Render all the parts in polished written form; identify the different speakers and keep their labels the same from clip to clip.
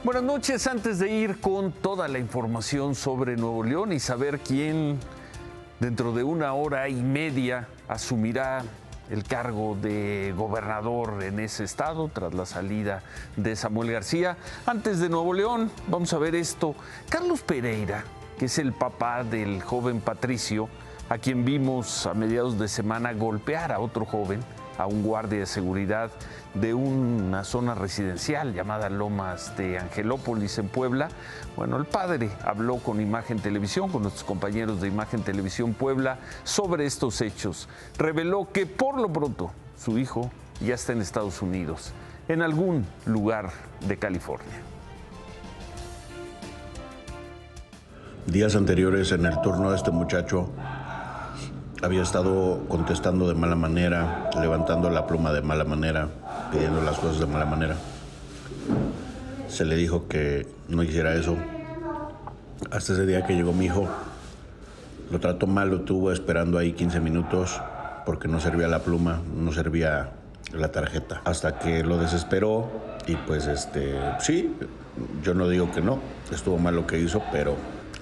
Speaker 1: Buenas noches. Antes de ir con toda la información sobre Nuevo León y saber quién dentro de una hora y media asumirá el cargo de gobernador en ese estado tras la salida de Samuel García, antes de Nuevo León vamos a ver esto. Carlos Pereira, que es el papá del joven Patricio, a quien vimos a mediados de semana golpear a otro joven, a un guardia de seguridad de una zona residencial llamada Lomas de Angelópolis en Puebla. Bueno, el padre habló con Imagen Televisión, con nuestros compañeros de Imagen Televisión Puebla, sobre estos hechos. Reveló que por lo pronto su hijo ya está en Estados Unidos, en algún lugar de California.
Speaker 2: Días anteriores, en el turno de este muchacho, había estado contestando de mala manera, levantando la pluma de mala manera, pidiendo las cosas de mala manera. Se le dijo que no hiciera eso. Hasta ese día que llegó mi hijo, lo trató mal, lo tuvo esperando ahí 15 minutos porque no servía la pluma, no servía la tarjeta. Hasta que lo desesperó y pues sí, yo no digo que no, estuvo mal lo que hizo, pero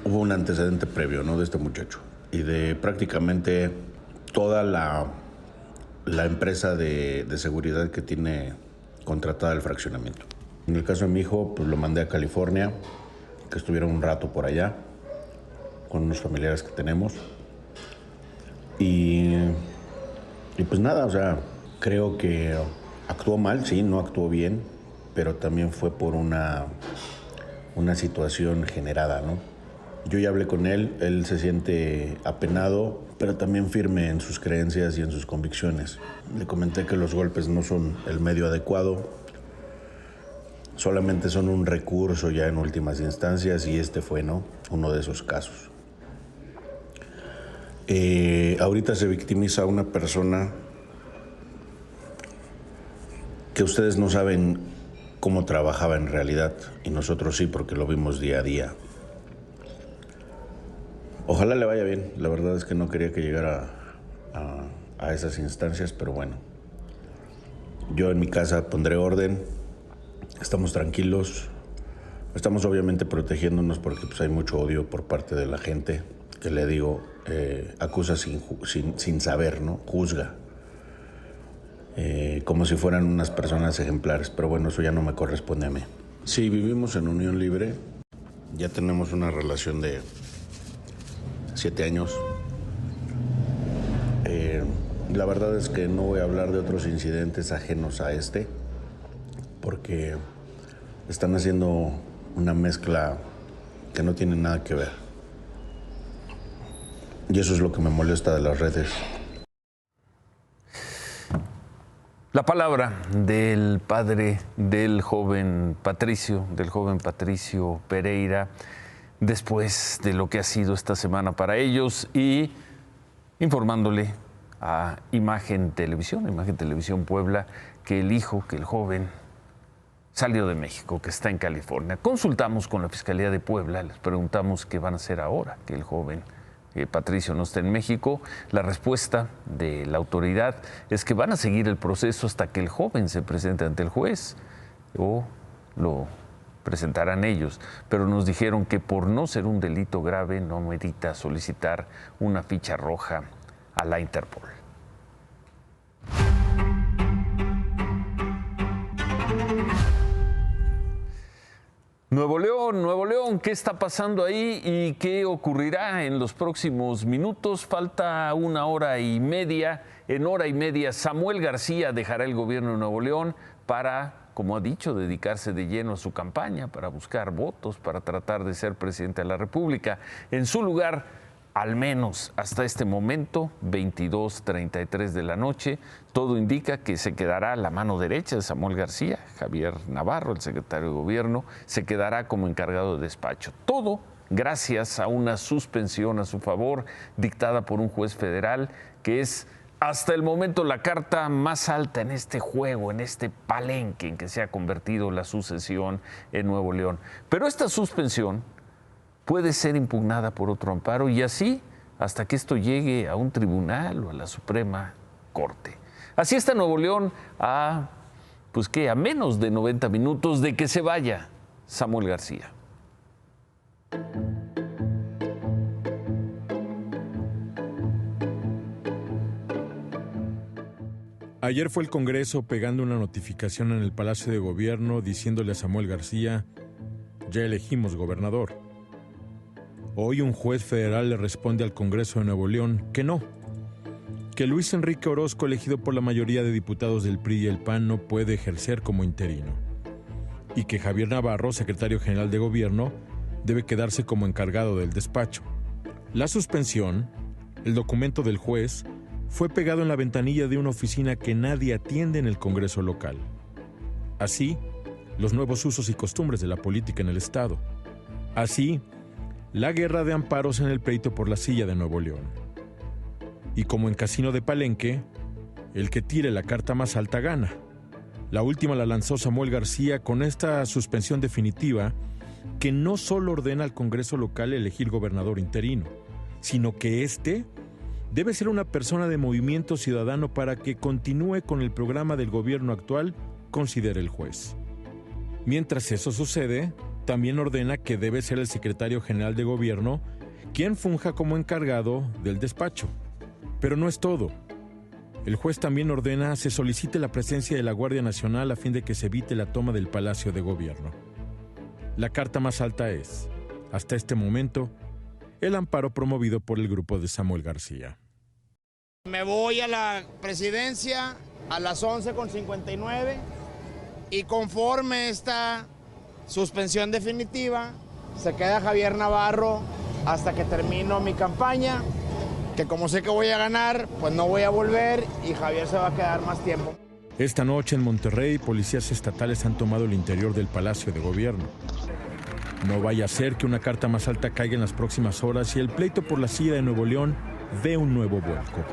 Speaker 2: hubo un antecedente previo, ¿no?, de este muchacho y de prácticamente toda la empresa de seguridad que tiene contratada el fraccionamiento. En el caso de mi hijo, pues lo mandé a California, que estuviera un rato por allá con unos familiares que tenemos. Y pues nada, o sea, creo que actuó mal, sí, no actuó bien, pero también fue por una situación generada, ¿no? Yo ya hablé con él se siente apenado, pero también firme en sus creencias y en sus convicciones. Le comenté que los golpes no son el medio adecuado, solamente son un recurso ya en últimas instancias y este fue, ¿no?, uno de esos casos. Ahorita se victimiza a una persona que ustedes no saben cómo trabajaba en realidad y nosotros sí, porque lo vimos día a día. Ojalá le vaya bien. La verdad es que no quería que llegara a esas instancias, pero bueno. Yo en mi casa pondré orden. Estamos tranquilos. Estamos obviamente protegiéndonos porque pues, hay mucho odio por parte de la gente que, le digo, acusa sin saber, ¿no? Juzga. Como si fueran unas personas ejemplares. Pero bueno, eso ya no me corresponde a mí. Sí, vivimos en unión libre. Ya tenemos una relación de 7 años. La verdad es que no voy a hablar de otros incidentes ajenos a este, porque están haciendo una mezcla que no tiene nada que ver. Y eso es lo que me molesta de las redes.
Speaker 1: La palabra del padre del joven Patricio Pereira, después de lo que ha sido esta semana para ellos y informándole a Imagen Televisión Puebla, que el joven salió de México, que está en California. Consultamos con la Fiscalía de Puebla, les preguntamos qué van a hacer ahora que el joven Patricio no está en México. La respuesta de la autoridad es que van a seguir el proceso hasta que el joven se presente ante el juez o lo presentarán ellos, pero nos dijeron que por no ser un delito grave no merita solicitar una ficha roja a la Interpol. Nuevo León, ¿qué está pasando ahí y qué ocurrirá en los próximos minutos? Falta una hora y media. En hora y media, Samuel García dejará el gobierno de Nuevo León para, como ha dicho, dedicarse de lleno a su campaña, para buscar votos, para tratar de ser presidente de la República. En su lugar, al menos hasta este momento, 22:33 de la noche, todo indica que se quedará la mano derecha de Samuel García, Javier Navarro, el secretario de Gobierno, se quedará como encargado de despacho. Todo gracias a una suspensión a su favor dictada por un juez federal, que es hasta el momento la carta más alta en este juego, en este palenque en que se ha convertido la sucesión en Nuevo León. Pero esta suspensión puede ser impugnada por otro amparo y así hasta que esto llegue a un tribunal o a la Suprema Corte. Así está Nuevo León a menos de 90 minutos de que se vaya Samuel García.
Speaker 3: Ayer fue el Congreso pegando una notificación en el Palacio de Gobierno diciéndole a Samuel García: ya elegimos gobernador. Hoy un juez federal le responde al Congreso de Nuevo León que no, que Luis Enrique Orozco, elegido por la mayoría de diputados del PRI y el PAN, no puede ejercer como interino, y que Javier Navarro, secretario general de Gobierno, debe quedarse como encargado del despacho. La suspensión, el documento del juez, fue pegado en la ventanilla de una oficina que nadie atiende en el Congreso local. Así, los nuevos usos y costumbres de la política en el Estado. Así, la guerra de amparos en el pleito por la silla de Nuevo León. Y como en Casino de Palenque, el que tire la carta más alta gana. La última la lanzó Samuel García con esta suspensión definitiva que no solo ordena al Congreso local elegir gobernador interino, sino que éste debe ser una persona de Movimiento Ciudadano para que continúe con el programa del gobierno actual, considera el juez. Mientras eso sucede, también ordena que debe ser el secretario general de Gobierno quien funja como encargado del despacho. Pero no es todo. El juez también ordena se solicite la presencia de la Guardia Nacional a fin de que se evite la toma del Palacio de Gobierno. La carta más alta es, hasta este momento, el amparo promovido por el grupo de Samuel García.
Speaker 4: Me voy a la presidencia a las 11:59 y conforme esta suspensión definitiva, se queda Javier Navarro hasta que termino mi campaña, que como sé que voy a ganar, pues no voy a volver y Javier se va a quedar más tiempo.
Speaker 3: Esta noche en Monterrey, policías estatales han tomado el interior del Palacio de Gobierno. No vaya a ser que una carta más alta caiga en las próximas horas y el pleito por la silla de Nuevo León dé un nuevo vuelco.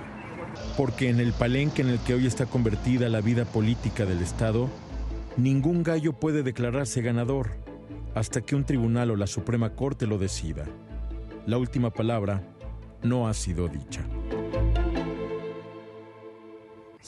Speaker 3: Porque en el palenque en el que hoy está convertida la vida política del Estado, ningún gallo puede declararse ganador hasta que un tribunal o la Suprema Corte lo decida. La última palabra no ha sido dicha.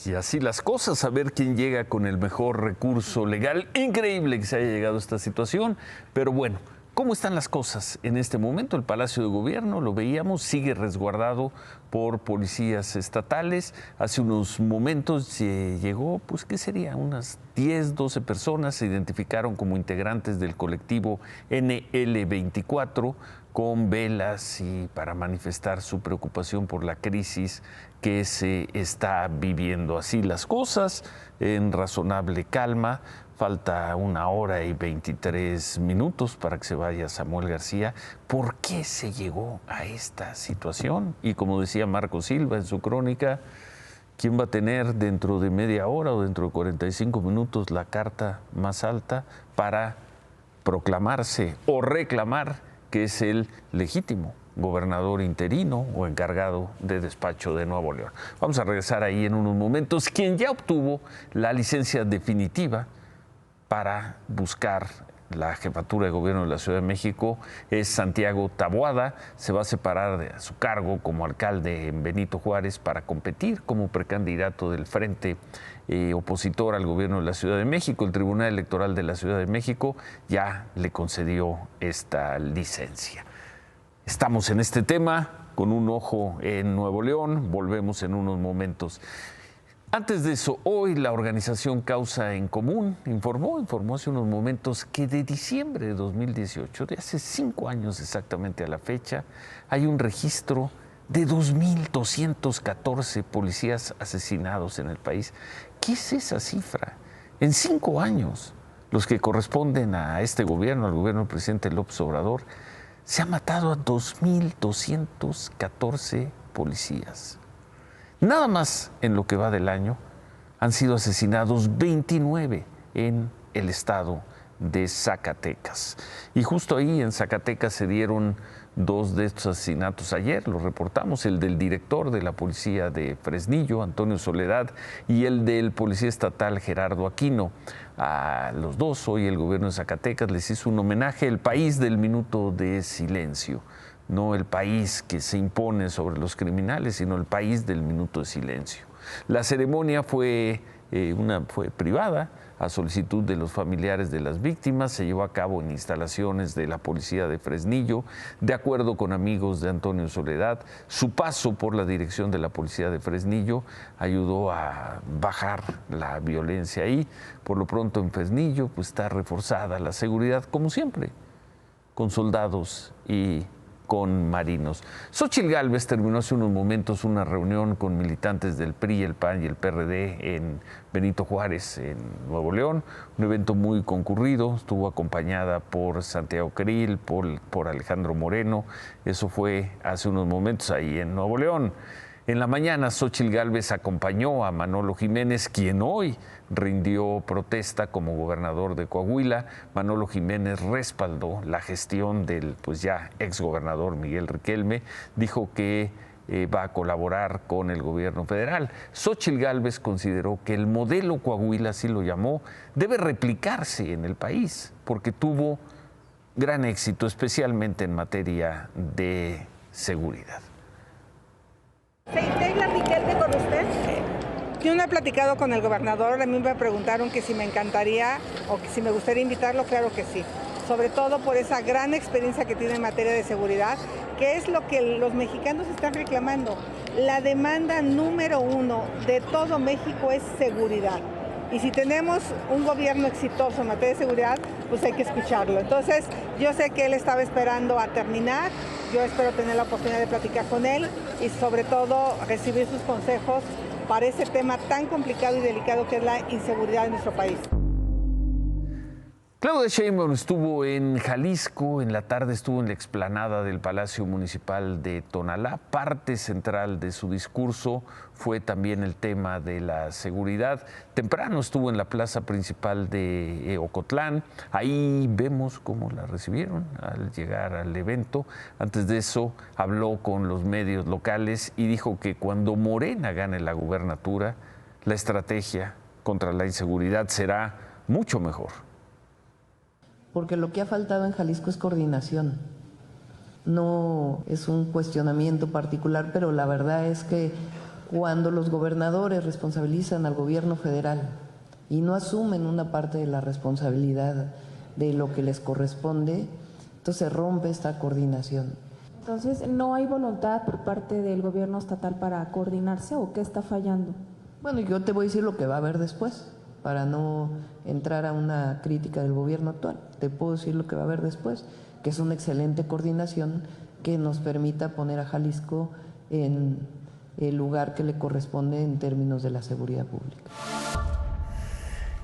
Speaker 1: Y así las cosas, a ver quién llega con el mejor recurso legal. Increíble que se haya llegado a esta situación, pero bueno, ¿cómo están las cosas en este momento? El Palacio de Gobierno, lo veíamos, sigue resguardado por policías estatales. Hace unos momentos llegó, pues, ¿qué sería? Unas 10, 12 personas se identificaron como integrantes del colectivo NL24 con velas y para manifestar su preocupación por la crisis que se está viviendo. Así las cosas, en razonable calma. Falta 1 hora y 23 minutos para que se vaya Samuel García. ¿Por qué se llegó a esta situación? Y como decía Marco Silva en su crónica, ¿quién va a tener dentro de media hora o dentro de 45 minutos la carta más alta para proclamarse o reclamar que es el legítimo gobernador interino o encargado de despacho de Nuevo León? Vamos a regresar ahí en unos momentos. Quien ya obtuvo la licencia definitiva para buscar la jefatura de gobierno de la Ciudad de México es Santiago Taboada. Se va a separar de su cargo como alcalde en Benito Juárez para competir como precandidato del frente opositor al gobierno de la Ciudad de México. El Tribunal Electoral de la Ciudad de México ya le concedió esta licencia. Estamos en este tema con un ojo en Nuevo León. Volvemos en unos momentos. Antes de eso, hoy la organización Causa en Común informó hace unos momentos que de diciembre de 2018, de hace 5 años exactamente a la fecha, hay un registro de 2.214 policías asesinados en el país. ¿Qué es esa cifra? En 5 años, los que corresponden a este gobierno, al gobierno del presidente López Obrador, se ha matado a 2.214 policías. Nada más en lo que va del año han sido asesinados 29 en el estado de Zacatecas. Y justo ahí en Zacatecas se dieron 2 de estos asesinatos ayer, lo reportamos, el del director de la policía de Fresnillo, Antonio Soledad, y el del policía estatal Gerardo Aquino. A los 2 hoy el gobierno de Zacatecas les hizo un homenaje, el país del minuto de silencio. No el país que se impone sobre los criminales, sino el país del minuto de silencio. La ceremonia fue una fue privada, a solicitud de los familiares de las víctimas, se llevó a cabo en instalaciones de la policía de Fresnillo, de acuerdo con amigos de Antonio Soledad. Su paso por la dirección de la policía de Fresnillo ayudó a bajar la violencia ahí. Por lo pronto en Fresnillo pues está reforzada la seguridad, como siempre, con soldados y con marinos. Xóchitl Gálvez terminó hace unos momentos una reunión con militantes del PRI, el PAN y el PRD en Benito Juárez, en Nuevo León, un evento muy concurrido, estuvo acompañada por Santiago Krill, por Alejandro Moreno, eso fue hace unos momentos ahí en Nuevo León. En la mañana, Xóchitl Gálvez acompañó a Manolo Jiménez, quien hoy rindió protesta como gobernador de Coahuila. Manolo Jiménez respaldó la gestión del pues ya exgobernador Miguel Riquelme, dijo que va a colaborar con el gobierno federal. Xóchitl Gálvez consideró que el modelo Coahuila, así lo llamó, debe replicarse en el país, porque tuvo gran éxito, especialmente en materia de seguridad.
Speaker 5: ¿Se integra Riquelme con usted? Yo no he platicado con el gobernador, a mí me preguntaron que si me encantaría o que si me gustaría invitarlo, claro que sí. Sobre todo por esa gran experiencia que tiene en materia de seguridad, que es lo que los mexicanos están reclamando. La demanda número uno de todo México es seguridad. Y si tenemos un gobierno exitoso en materia de seguridad, pues hay que escucharlo. Entonces, yo sé que él estaba esperando a terminar. Yo espero tener la oportunidad de platicar con él y sobre todo recibir sus consejos para ese tema tan complicado y delicado que es la inseguridad en nuestro país.
Speaker 1: Claudia Sheinbaum estuvo en Jalisco, en la tarde estuvo en la explanada del Palacio Municipal de Tonalá. Parte central de su discurso fue también el tema de la seguridad. Temprano estuvo en la plaza principal de Ocotlán. Ahí vemos cómo la recibieron al llegar al evento. Antes de eso habló con los medios locales y dijo que cuando Morena gane la gubernatura, la estrategia contra la inseguridad será mucho mejor.
Speaker 6: Porque lo que ha faltado en Jalisco es coordinación. No es un cuestionamiento particular, pero la verdad es que cuando los gobernadores responsabilizan al gobierno federal y no asumen una parte de la responsabilidad de lo que les corresponde, entonces se rompe esta coordinación.
Speaker 7: Entonces, ¿no hay voluntad por parte del gobierno estatal para coordinarse o qué está fallando?
Speaker 6: Bueno, yo te voy a decir lo que va a haber después, para no entrar a una crítica del gobierno actual. Te puedo decir lo que va a haber después, que es una excelente coordinación que nos permita poner a Jalisco en el lugar que le corresponde en términos de la seguridad pública.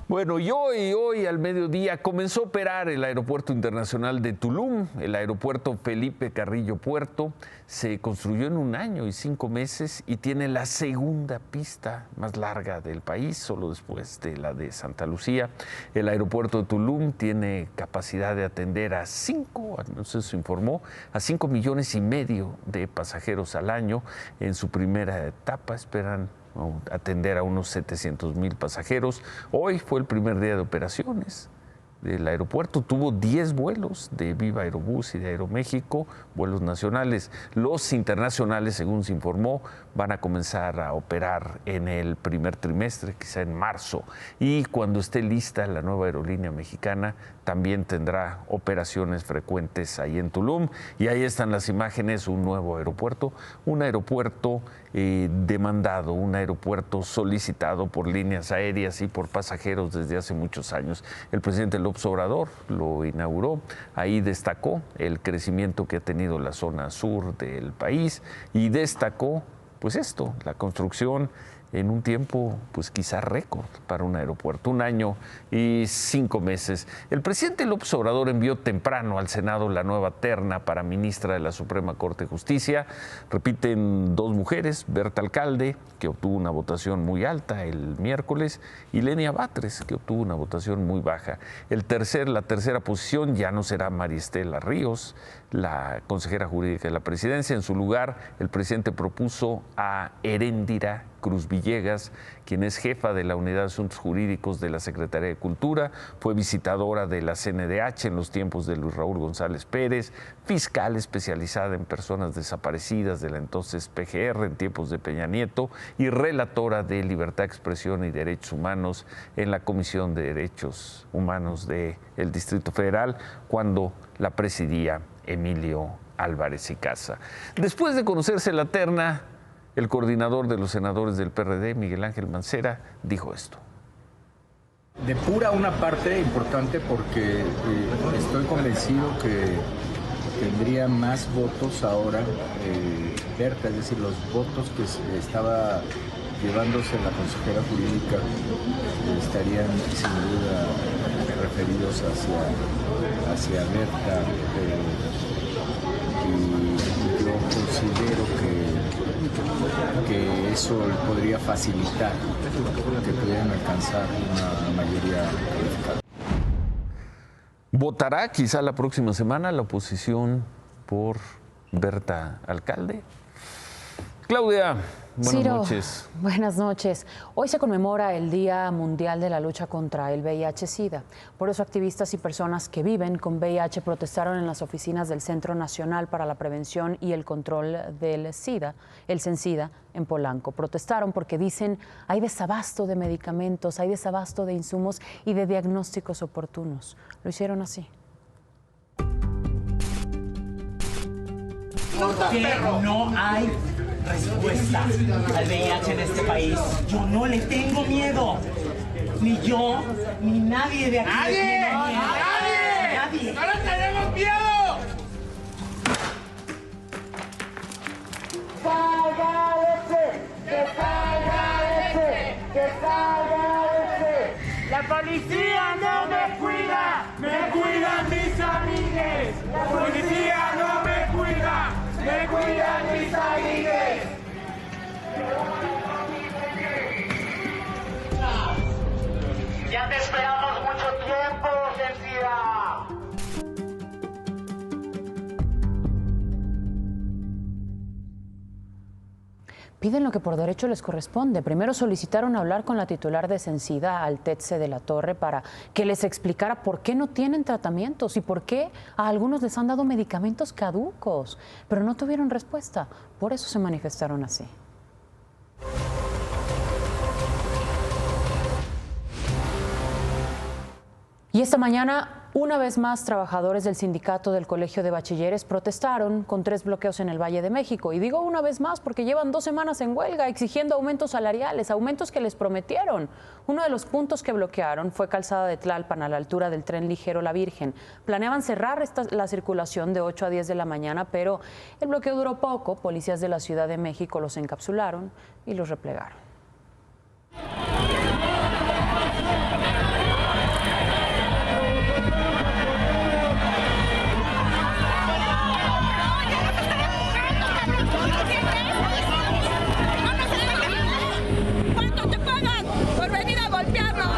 Speaker 1: Bueno, y hoy al mediodía comenzó a operar el Aeropuerto Internacional de Tulum, el Aeropuerto Felipe Carrillo Puerto. Se construyó en 1 año y 5 meses y tiene la segunda pista más larga del país, solo después de la de Santa Lucía. El aeropuerto de Tulum tiene capacidad de atender a 5,5 millones de pasajeros al año. En su primera etapa esperan atender a unos 700,000 pasajeros. Hoy fue el primer día de operaciones del aeropuerto. Tuvo 10 vuelos de Viva Aerobús y de Aeroméxico, vuelos nacionales. Los internacionales, según se informó, van a comenzar a operar en el primer trimestre, quizá en marzo. Y cuando esté lista la nueva aerolínea mexicana, también tendrá operaciones frecuentes ahí en Tulum. Y ahí están las imágenes, un nuevo aeropuerto, un aeropuerto demandado, un aeropuerto solicitado por líneas aéreas y por pasajeros desde hace muchos años. El presidente López Obrador lo inauguró, ahí destacó el crecimiento que ha tenido la zona sur del país y destacó pues esto, la construcción en un tiempo pues quizá récord para un aeropuerto, 1 año y 5 meses. El presidente López Obrador envió temprano al Senado la nueva terna para ministra de la Suprema Corte de Justicia. Repiten 2 mujeres, Berta Alcalde, que obtuvo una votación muy alta el miércoles, y Lenia Batres, que obtuvo una votación muy baja. La tercera posición ya no será María Estela Ríos, la consejera jurídica de la presidencia. En su lugar, el presidente propuso a Heréndira Cruz Villegas, quien es jefa de la Unidad de Asuntos Jurídicos de la Secretaría de Cultura, fue visitadora de la CNDH en los tiempos de Luis Raúl González Pérez, fiscal especializada en personas desaparecidas de la entonces PGR en tiempos de Peña Nieto y relatora de Libertad de Expresión y Derechos Humanos en la Comisión de Derechos Humanos del Distrito Federal, cuando la presidía Emilio Álvarez y Casa. Después de conocerse la terna, el coordinador de los senadores del PRD, Miguel Ángel Mancera, dijo esto.
Speaker 8: Depura una parte importante porque estoy convencido que tendría más votos ahora Berta, es decir, los votos que estaba llevándose la consejera jurídica estarían sin duda referidos hacia Berta, y yo considero que eso podría facilitar que pudieran alcanzar una mayoría calificada.
Speaker 1: ¿Votará quizá la próxima semana la oposición por Berta Alcalde? Claudia, buenas noches.
Speaker 9: Buenas noches. Hoy se conmemora el Día Mundial de la Lucha contra el VIH-Sida. Por eso activistas y personas que viven con VIH protestaron en las oficinas del Centro Nacional para la Prevención y el Control del SIDA, el CENSIDA, en Polanco. Protestaron porque dicen hay desabasto de medicamentos, hay desabasto de insumos y de diagnósticos oportunos. Lo hicieron así.
Speaker 10: Porque no hay respuesta al VIH en este país. Yo no le tengo miedo. Ni yo, ni nadie de aquí. ¡Nadie! ¡No le tenemos miedo!
Speaker 11: ¡Salga ese! ¡Que salga ese! ¡Que salga ese! ¡La policía no me cuida! ¡Me cuidan mis amigues! ¡La policía no me cuida! ¡Me cuidan mis amigues! Ya te esperamos mucho tiempo, Censida.
Speaker 9: Piden lo que por derecho les corresponde. Primero solicitaron hablar con la titular de Censida, Altetse de la Torre, para que les explicara por qué no tienen tratamientos y por qué a algunos les han dado medicamentos caducos. Pero no tuvieron respuesta. Por eso se manifestaron así. Y esta mañana, una vez más, trabajadores del sindicato del Colegio de Bachilleres protestaron con 3 bloqueos en el Valle de México. Y digo una vez más porque llevan 2 semanas en huelga exigiendo aumentos salariales, aumentos que les prometieron. Uno de los puntos que bloquearon fue Calzada de Tlalpan, a la altura del tren ligero La Virgen. Planeaban cerrar la circulación de 8 a 10 de la mañana, pero el bloqueo duró poco. Policías de la Ciudad de México los encapsularon y los replegaron.
Speaker 11: ¿Cuánto te pagan por venir a golpearnos?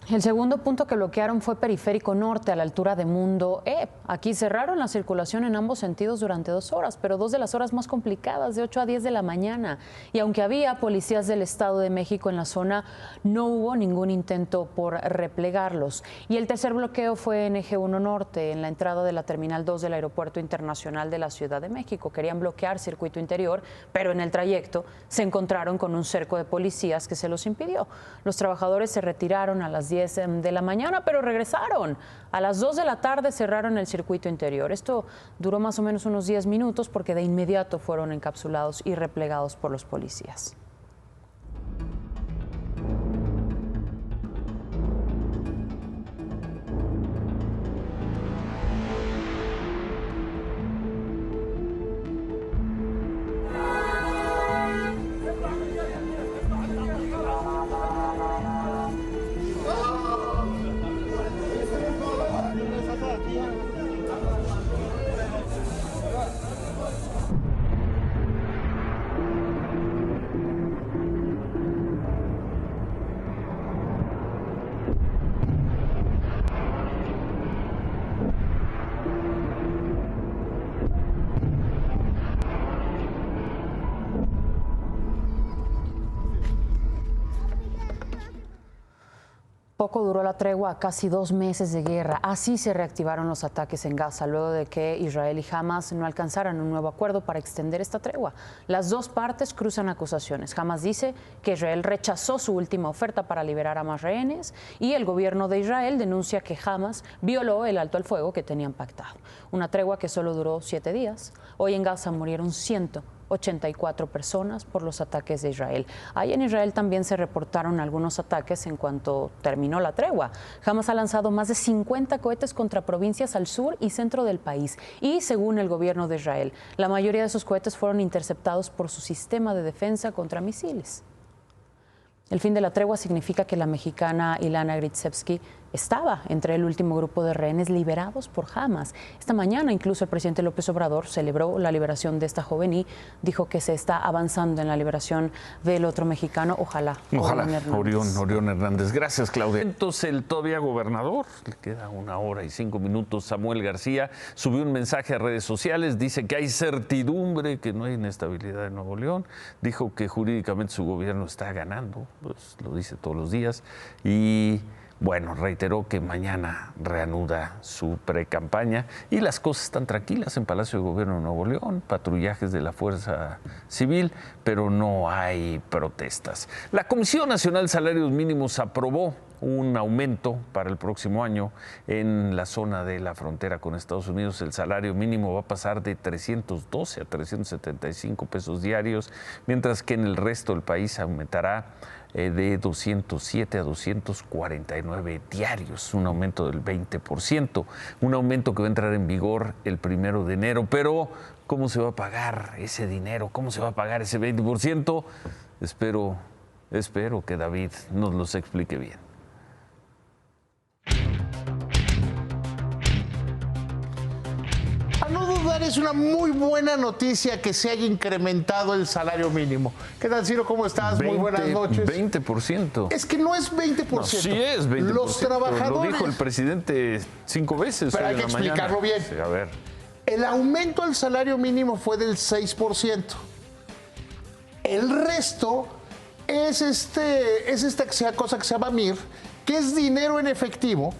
Speaker 9: El segundo punto que bloquearon fue Periférico Norte, a la altura de Mundo E. Aquí cerraron la circulación en ambos sentidos durante 2 horas, pero 2 de las horas más complicadas, de 8 a 10 de la mañana. Y aunque había policías del Estado de México en la zona, no hubo ningún intento por replegarlos. Y el tercer bloqueo fue en Eje 1 Norte, en la entrada de la Terminal 2 del Aeropuerto Internacional de la Ciudad de México. Querían bloquear circuito interior, pero en el trayecto se encontraron con un cerco de policías que se los impidió. Los trabajadores se retiraron a las 10 10 de la mañana, pero regresaron. A las 2 de la tarde cerraron el circuito interior. Esto duró más o menos unos 10 minutos porque de inmediato fueron encapsulados y replegados por los policías. Poco duró la tregua, casi 2 meses de guerra. Así se reactivaron los ataques en Gaza, luego de que Israel y Hamas no alcanzaran un nuevo acuerdo para extender esta tregua. Las dos partes cruzan acusaciones. Hamas dice que Israel rechazó su última oferta para liberar a más rehenes y el gobierno de Israel denuncia que Hamas violó el alto al fuego que tenían pactado. Una tregua que solo duró 7 días. Hoy en Gaza murieron 184 personas por los ataques de Israel. Ahí en Israel también se reportaron algunos ataques en cuanto terminó la tregua. Hamas ha lanzado más de 50 cohetes contra provincias al sur y centro del país. Y según el gobierno de Israel, la mayoría de esos cohetes fueron interceptados por su sistema de defensa contra misiles. El fin de la tregua significa que la mexicana Ilana Gritsevsky estaba entre el último grupo de rehenes liberados por Hamas. Esta mañana incluso el presidente López Obrador celebró la liberación de esta joven y dijo que se está avanzando en la liberación del otro mexicano. Ojalá.
Speaker 1: Orión Hernández. Gracias, Claudia. Entonces el todavía gobernador, le queda 1 hora y 5 minutos, Samuel García, subió un mensaje a redes sociales, dice que hay certidumbre, que no hay inestabilidad en Nuevo León, dijo que jurídicamente su gobierno está ganando, pues lo dice todos los días, y bueno, reiteró que mañana reanuda su precampaña y las cosas están tranquilas en Palacio de Gobierno de Nuevo León, patrullajes de la Fuerza Civil, pero no hay protestas. La Comisión Nacional de Salarios Mínimos aprobó un aumento para el próximo año en la zona de la frontera con Estados Unidos. El salario mínimo va a pasar de 312 a 375 pesos diarios, mientras que en el resto del país aumentará de 207 a 249 diarios, un aumento del 20%, un aumento que va a entrar en vigor el 1 de enero. Pero, ¿cómo se va a pagar ese dinero? ¿Cómo se va a pagar ese 20%? Espero que David nos los explique bien.
Speaker 12: A no dudar, es una muy buena noticia que se haya incrementado el salario mínimo. ¿Qué tal, Ciro? ¿Cómo estás? Muy buenas noches.
Speaker 1: 20%.
Speaker 12: Es que no es 20%.
Speaker 1: No, sí es 20%.
Speaker 12: Los trabajadores...
Speaker 1: Lo dijo el presidente 5 veces.
Speaker 12: Pero hay que explicarlo bien.
Speaker 1: Sí, a ver.
Speaker 12: El aumento al salario mínimo fue del 6%. El resto es esta cosa que se llama MIR, que es dinero en efectivo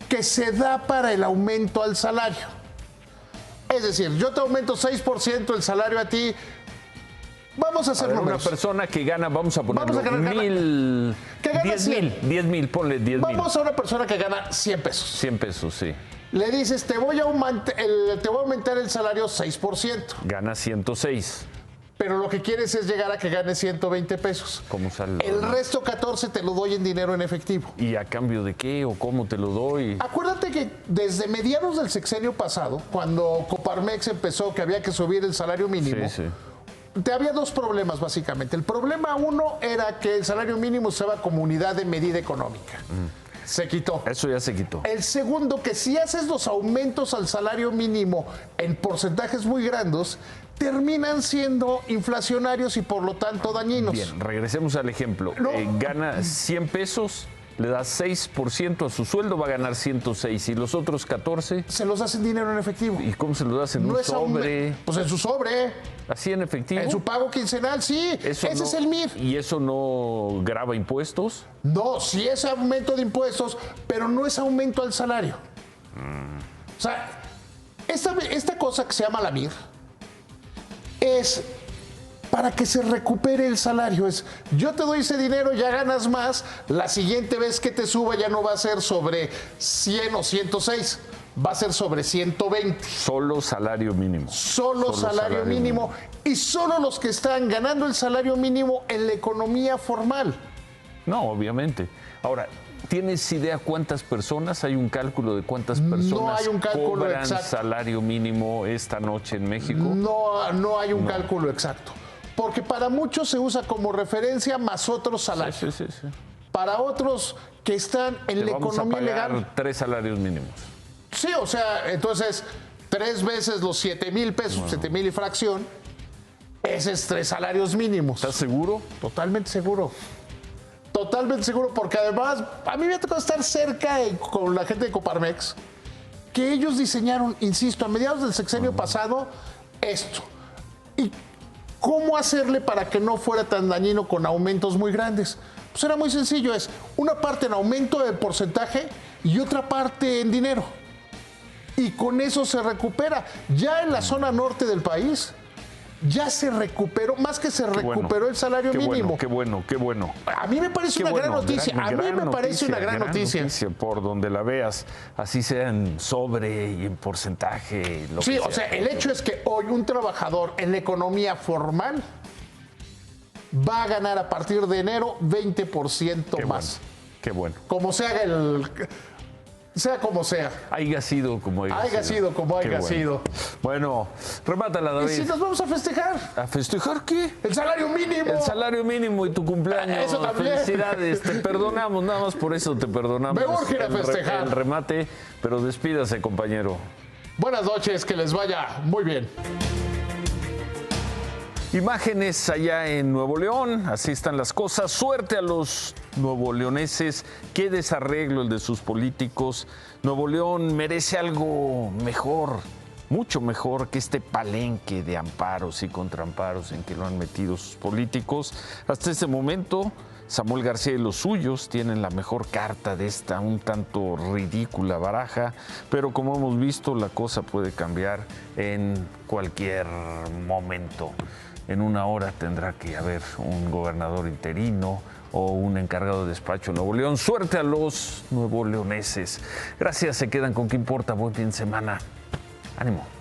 Speaker 12: que se da para el aumento al salario. Es decir, yo te aumento 6% el salario a ti. Vamos a hacer números.
Speaker 1: Una persona que gana, vamos a ponerlo, $10,000, ponle 10,000.
Speaker 12: Vamos a una persona que gana 100 pesos.
Speaker 1: 100 pesos, sí.
Speaker 12: Le dices, te voy a aumentar el salario 6%.
Speaker 1: Gana 106.
Speaker 12: Pero lo que quieres es llegar a que gane 120 pesos.
Speaker 1: ¿Cómo sale?
Speaker 12: El resto 14 te lo doy en dinero en efectivo.
Speaker 1: ¿Y a cambio de qué o cómo te lo doy?
Speaker 12: Acuérdate que desde mediados del sexenio pasado, cuando Coparmex empezó que había que subir el salario mínimo, había 2 problemas básicamente. El problema 1 era que el salario mínimo se usaba como unidad de medida económica. Se quitó.
Speaker 1: Eso ya se quitó.
Speaker 12: El segundo, que si haces los aumentos al salario mínimo en porcentajes muy grandes, terminan siendo inflacionarios y por lo tanto dañinos.
Speaker 1: Bien, regresemos al ejemplo. Gana 100 pesos, le da 6% a su sueldo, va a ganar 106. ¿Y los otros 14?
Speaker 12: Se los hacen dinero en efectivo.
Speaker 1: ¿Y cómo se los hacen? ¿En un sobre?
Speaker 12: Pues en su sobre.
Speaker 1: ¿Así en efectivo?
Speaker 12: En su pago quincenal, sí. Ese es el MIR.
Speaker 1: ¿Y eso no grava impuestos?
Speaker 12: No, sí es aumento de impuestos, pero no es aumento al salario. O sea, esta cosa que se llama la MIR es para que se recupere el salario. Es, yo te doy ese dinero, ya ganas más, la siguiente vez que te suba ya no va a ser sobre 100 o 106, va a ser sobre 120.
Speaker 1: Solo salario mínimo.
Speaker 12: Solo salario mínimo. Y solo los que están ganando el salario mínimo en la economía formal.
Speaker 1: No, obviamente. Ahora, ¿tienes idea cuántas personas? ¿Hay un cálculo de cuántas personas
Speaker 12: no hay un cálculo
Speaker 1: cobran
Speaker 12: exacto.
Speaker 1: salario mínimo esta noche en México?
Speaker 12: No hay un cálculo exacto. Porque para muchos se usa como referencia más otros salarios.
Speaker 1: Sí.
Speaker 12: Para otros que están en la economía legal.
Speaker 1: 3 salarios mínimos.
Speaker 12: Sí, o sea, entonces 3 veces los 7,000 pesos, 7,000 y fracción, ese es 3 salarios mínimos.
Speaker 1: ¿Estás seguro?
Speaker 12: Totalmente seguro. Totalmente seguro, porque además a mí me ha tocado estar cerca con la gente de Coparmex, que ellos diseñaron, insisto, a mediados del sexenio pasado, esto. Y ¿cómo hacerle para que no fuera tan dañino con aumentos muy grandes? Pues era muy sencillo, es una parte en aumento de porcentaje y otra parte en dinero. Y con eso se recupera. Ya en la zona norte del país, ya se recuperó, más que se recuperó el salario mínimo.
Speaker 1: Qué bueno.
Speaker 12: A mí me parece una gran noticia. A mí me parece una gran noticia.
Speaker 1: Por donde la veas, así sea en sobre y en porcentaje.
Speaker 12: Sí, o sea, el hecho es que hoy un trabajador en la economía formal va a ganar a partir de enero 20% más.
Speaker 1: Qué bueno.
Speaker 12: Como se haga sea como sea.
Speaker 1: Haya sido como haya
Speaker 12: sido. Como haya sido.
Speaker 1: Bueno, remátala, David.
Speaker 12: ¿Y si nos vamos a festejar?
Speaker 1: ¿A festejar qué?
Speaker 12: El salario mínimo.
Speaker 1: El salario mínimo y tu cumpleaños.
Speaker 12: Eso también.
Speaker 1: Felicidades. Te perdonamos, nada más por eso te perdonamos.
Speaker 12: Me urge ir a festejar.
Speaker 1: El remate, pero despídase, compañero.
Speaker 12: Buenas noches, que les vaya muy bien.
Speaker 1: Imágenes allá en Nuevo León, así están las cosas. Suerte a los nuevoleoneses, qué desarreglo el de sus políticos. Nuevo León merece algo mejor, mucho mejor que este palenque de amparos y contraamparos en que lo han metido sus políticos. Hasta este momento, Samuel García y los suyos tienen la mejor carta de esta un tanto ridícula baraja, pero como hemos visto, la cosa puede cambiar en cualquier momento. En una hora tendrá que haber un gobernador interino o un encargado de despacho en Nuevo León. Suerte a los nuevoleoneses. Gracias, se quedan con ¿Qué importa? Buen fin de semana. Ánimo.